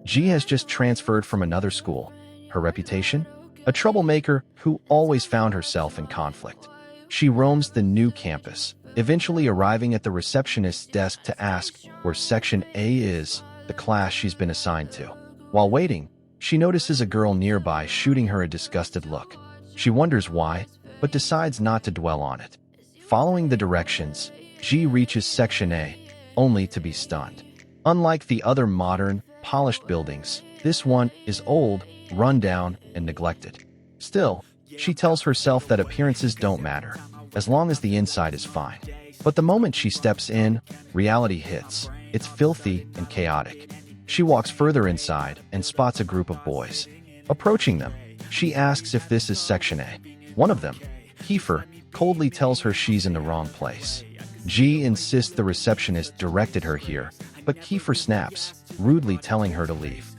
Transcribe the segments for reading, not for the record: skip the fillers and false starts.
Ji has just transferred from another school. Her reputation? A troublemaker who always found herself in conflict. She roams the new campus, eventually arriving at the receptionist's desk to ask where Section A is, the class she's been assigned to. While waiting, she notices a girl nearby shooting her a disgusted look. She wonders why, but decides not to dwell on it. Following the directions, Ji reaches Section A, only to be stunned. Unlike the other modern, polished buildings, this one is old, run down, and neglected. Still, she tells herself that appearances don't matter, as long as the inside is fine. But the moment she steps in, reality hits. It's filthy and chaotic. She walks further inside and spots a group of boys. Approaching them, she asks if this is Section A. One of them, Kiefer, coldly tells her she's in the wrong place. Ji insists the receptionist directed her here, but Kiefer snaps, rudely telling her to leave.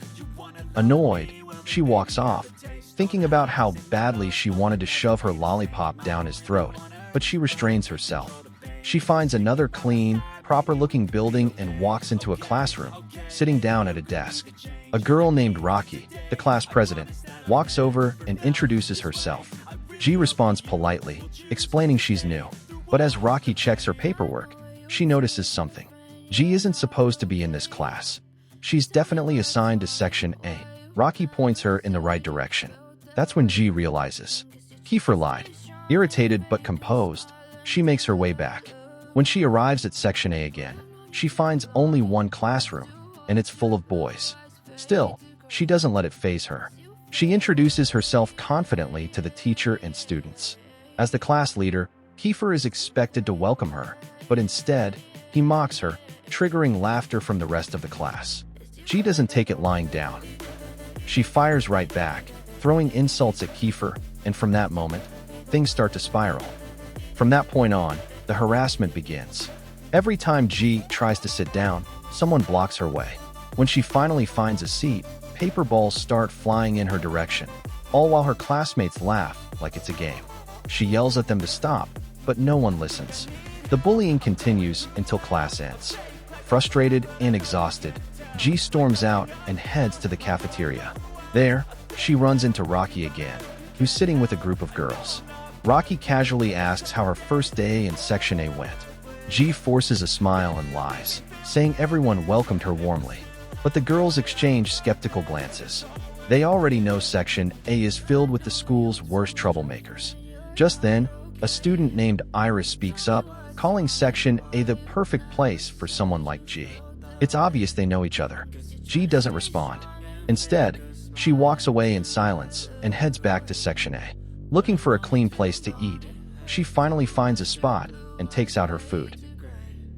Annoyed, she walks off, thinking about how badly she wanted to shove her lollipop down his throat, but she restrains herself. She finds another clean, proper-looking building and walks into a classroom, sitting down at a desk. A girl named Rocky, the class president, walks over and introduces herself. Ji responds politely, explaining she's new. But as Rocky checks her paperwork, she notices something. Ji isn't supposed to be in this class. She's definitely assigned to Section A. Rocky points her in the right direction. That's when Ji realizes. Kiefer lied. Irritated but composed, she makes her way back. When she arrives at Section A again, she finds only one classroom, and it's full of boys. Still, she doesn't let it faze her. She introduces herself confidently to the teacher and students. As the class leader, Kiefer is expected to welcome her, but instead, he mocks her, triggering laughter from the rest of the class. Ji doesn't take it lying down. She fires right back, throwing insults at Kiefer, and from that moment, things start to spiral. From that point on, the harassment begins. Every time Ji tries to sit down, someone blocks her way. When she finally finds a seat, paper balls start flying in her direction, all while her classmates laugh like it's a game. She yells at them to stop, but no one listens. The bullying continues until class ends. Frustrated and exhausted, Ji storms out and heads to the cafeteria. There, she runs into Rocky again, who's sitting with a group of girls. Rocky casually asks how her first day in Section A went. Ji forces a smile and lies, saying everyone welcomed her warmly. But the girls exchange skeptical glances. They already know Section A is filled with the school's worst troublemakers. Just then, a student named Iris speaks up, calling Section A the perfect place for someone like Ji. It's obvious they know each other. Ji doesn't respond. Instead, she walks away in silence and heads back to Section A. Looking for a clean place to eat, she finally finds a spot and takes out her food.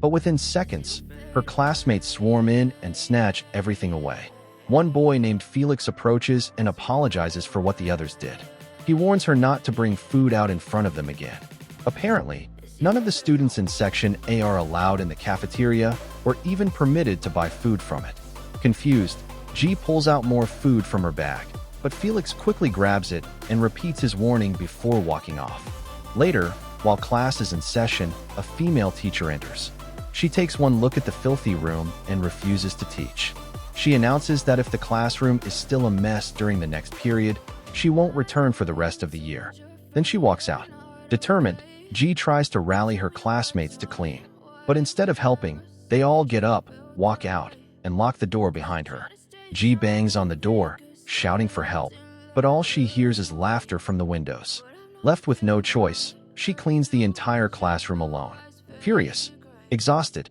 But within seconds, her classmates swarm in and snatch everything away. One boy named Felix approaches and apologizes for what the others did. He warns her not to bring food out in front of them again. Apparently, none of the students in Section A are allowed in the cafeteria or even permitted to buy food from it. Confused, Ji pulls out more food from her bag, but Felix quickly grabs it and repeats his warning before walking off. Later, while class is in session, a female teacher enters. She takes one look at the filthy room and refuses to teach. She announces that if the classroom is still a mess during the next period, she won't return for the rest of the year. Then she walks out. Determined, Ji tries to rally her classmates to clean. But instead of helping, they all get up, walk out, and lock the door behind her. Ji bangs on the door, shouting for help, but all she hears is laughter from the windows. Left with no choice, she cleans the entire classroom alone. Furious, exhausted.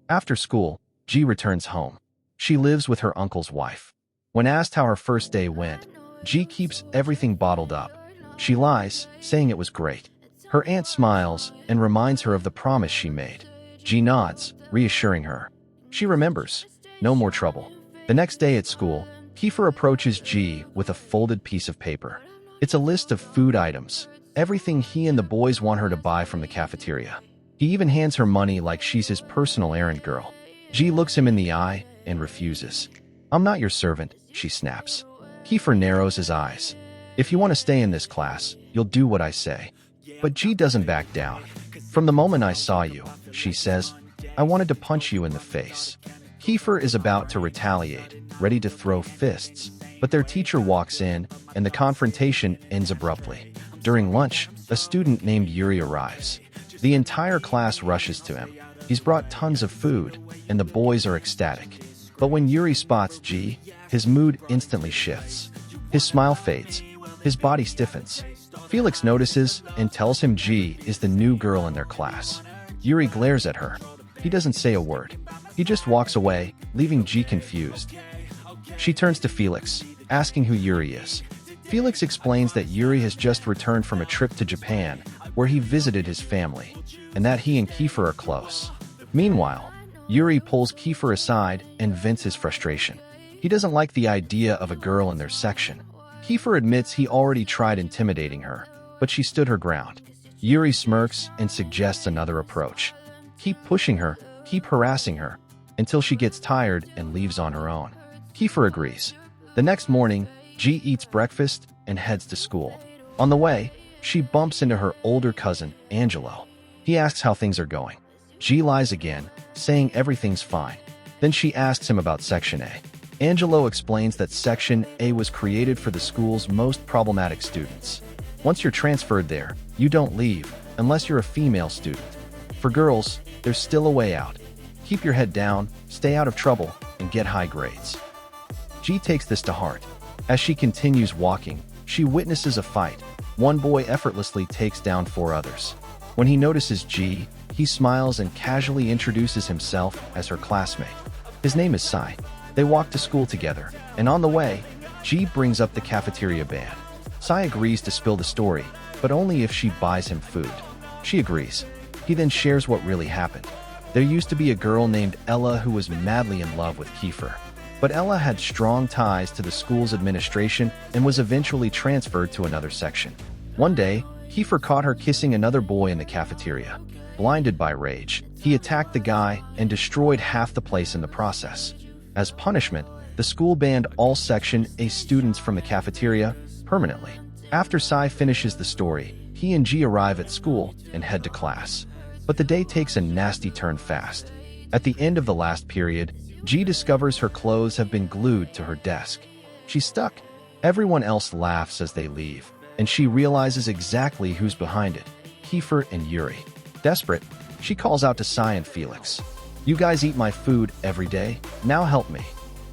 After school, Ji returns home. She lives with her uncle's wife. When asked how her first day went, Ji keeps everything bottled up. She lies, saying it was great. Her aunt smiles and reminds her of the promise she made. Ji nods, reassuring her. She remembers. No more trouble. The next day at school, Kiefer approaches Ji with a folded piece of paper. It's a list of food items, everything he and the boys want her to buy from the cafeteria. He even hands her money like she's his personal errand girl. Ji looks him in the eye and refuses. "I'm not your servant," she snaps. Kiefer narrows his eyes. "If you want to stay in this class, you'll do what I say." But Ji doesn't back down. "From the moment I saw you," she says, "I wanted to punch you in the face." Kiefer is about to retaliate, ready to throw fists, but their teacher walks in, and the confrontation ends abruptly. During lunch, a student named Yuri arrives. The entire class rushes to him. He's brought tons of food, and the boys are ecstatic. But when Yuri spots G, his mood instantly shifts. His smile fades. His body stiffens. Felix notices and tells him G is the new girl in their class. Yuri glares at her. He doesn't say a word. He just walks away, leaving G confused. She turns to Felix, asking who Yuri is. Felix explains that Yuri has just returned from a trip to Japan, where he visited his family, and that he and Kiefer are close. Meanwhile, Yuri pulls Kiefer aside and vents his frustration. He doesn't like the idea of a girl in their section. Kiefer admits he already tried intimidating her, but she stood her ground. Yuri smirks and suggests another approach. Keep pushing her, keep harassing her, until she gets tired and leaves on her own. Kiefer agrees. The next morning, G eats breakfast and heads to school. On the way, she bumps into her older cousin, Angelo. He asks how things are going. G lies again, saying everything's fine. Then she asks him about Section A. Angelo explains that Section A was created for the school's most problematic students. Once you're transferred there, you don't leave, unless you're a female student. For girls, there's still a way out. Keep your head down, stay out of trouble, and get high grades. G takes this to heart. As she continues walking, she witnesses a fight. One boy effortlessly takes down 4 others. When he notices G, he smiles and casually introduces himself as her classmate. His name is Sai. They walk to school together, and on the way, G brings up the cafeteria ban. Sai agrees to spill the story, but only if she buys him food. She agrees. He then shares what really happened. There used to be a girl named Ella who was madly in love with Kiefer. But Ella had strong ties to the school's administration and was eventually transferred to another section. One day, Kiefer caught her kissing another boy in the cafeteria. Blinded by rage, he attacked the guy and destroyed half the place in the process. As punishment, the school banned all Section A students from the cafeteria permanently. After Sai finishes the story, he and G arrive at school and head to class. But the day takes a nasty turn fast. At the end of the last period, G discovers her clothes have been glued to her desk. She's stuck. Everyone else laughs as they leave, and she realizes exactly who's behind it: Kiefer and Yuri. Desperate, she calls out to Sai and Felix. You guys eat my food every day, now help me.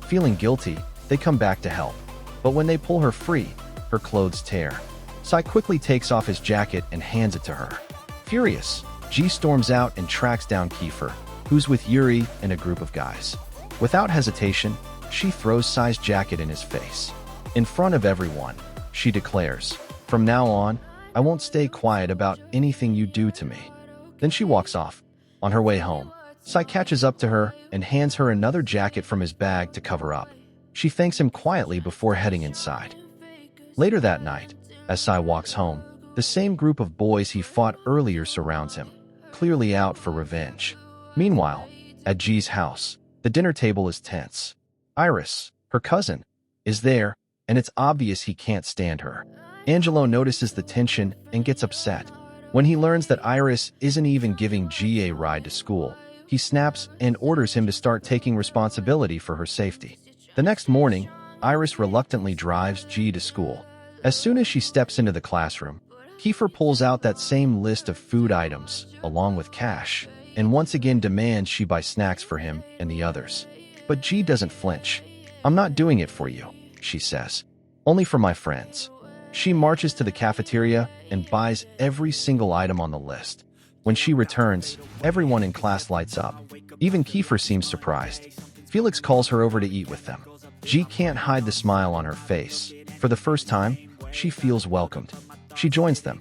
Feeling guilty, they come back to help. But when they pull her free, her clothes tear. Sai quickly takes off his jacket and hands it to her. Furious, G storms out and tracks down Kiefer, who's with Yuri and a group of guys. Without hesitation, she throws Sai's jacket in his face. In front of everyone, she declares, "From now on, I won't stay quiet about anything you do to me." Then she walks off. On her way home, Sai catches up to her and hands her another jacket from his bag to cover up. She thanks him quietly before heading inside. Later that night, as Sai walks home, the same group of boys he fought earlier surrounds him, clearly out for revenge. Meanwhile, at G's house, the dinner table is tense. Iris, her cousin, is there, and it's obvious he can't stand her. Angelo notices the tension and gets upset. When he learns that Iris isn't even giving G a ride to school, he snaps and orders him to start taking responsibility for her safety. The next morning, Iris reluctantly drives G to school. As soon as she steps into the classroom, Kiefer pulls out that same list of food items, along with cash, and once again demands she buy snacks for him and the others. But G doesn't flinch. "I'm not doing it for you," she says. "Only for my friends." She marches to the cafeteria and buys every single item on the list. When she returns, everyone in class lights up. Even Kiefer seems surprised. Felix calls her over to eat with them. G can't hide the smile on her face. For the first time, she feels welcomed. She joins them.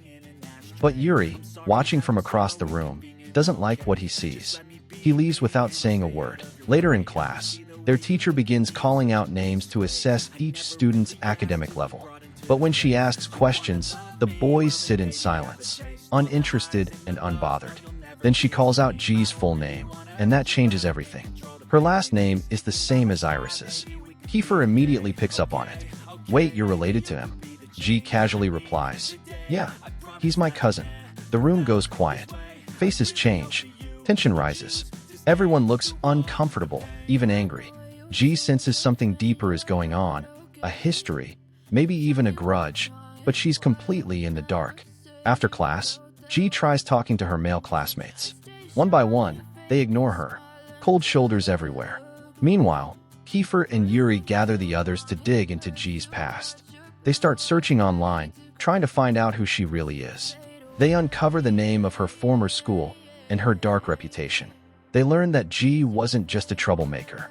But Yuri, watching from across the room, doesn't like what he sees. He leaves without saying a word. Later in class, their teacher begins calling out names to assess each student's academic level. But when she asks questions, the boys sit in silence, uninterested and unbothered. Then she calls out G's full name, and that changes everything. Her last name is the same as Iris's. Kiefer immediately picks up on it. "Wait, you're related to him?" G casually replies, "Yeah, he's my cousin." The room goes quiet. Faces change. Tension rises. Everyone looks uncomfortable, even angry. Ji senses something deeper is going on, a history, maybe even a grudge, but she's completely in the dark. After class, Ji tries talking to her male classmates. One by one, they ignore her. Cold shoulders everywhere. Meanwhile, Kiefer and Yuri gather the others to dig into Ji's past. They start searching online, trying to find out who she really is. They uncover the name of her former school and her dark reputation. They learn that Ji wasn't just a troublemaker.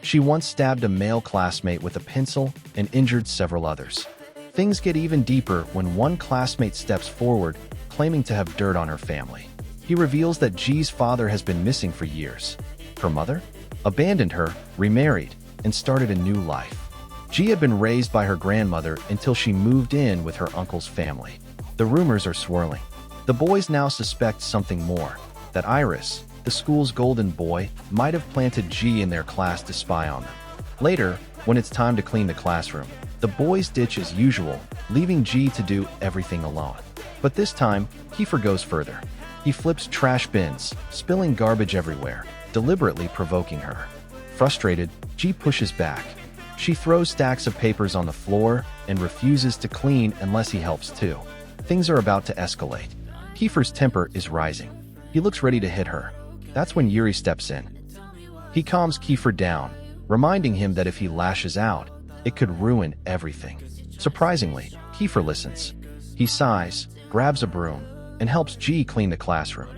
She once stabbed a male classmate with a pencil and injured several others. Things get even deeper when one classmate steps forward, claiming to have dirt on her family. He reveals that Ji's father has been missing for years. Her mother abandoned her, remarried, and started a new life. Ji had been raised by her grandmother until she moved in with her uncle's family. The rumors are swirling. The boys now suspect something more, that Iris, the school's golden boy, might have planted Ji in their class to spy on them. Later, when it's time to clean the classroom, the boys ditch as usual, leaving Ji to do everything alone. But this time, Kiefer goes further. He flips trash bins, spilling garbage everywhere, deliberately provoking her. Frustrated, Ji pushes back. She throws stacks of papers on the floor and refuses to clean unless he helps too. Things are about to escalate. Kiefer's temper is rising. He looks ready to hit her. That's when Yuri steps in. He calms Kiefer down, reminding him that if he lashes out, it could ruin everything. Surprisingly, Kiefer listens. He sighs, grabs a broom, and helps Ji clean the classroom.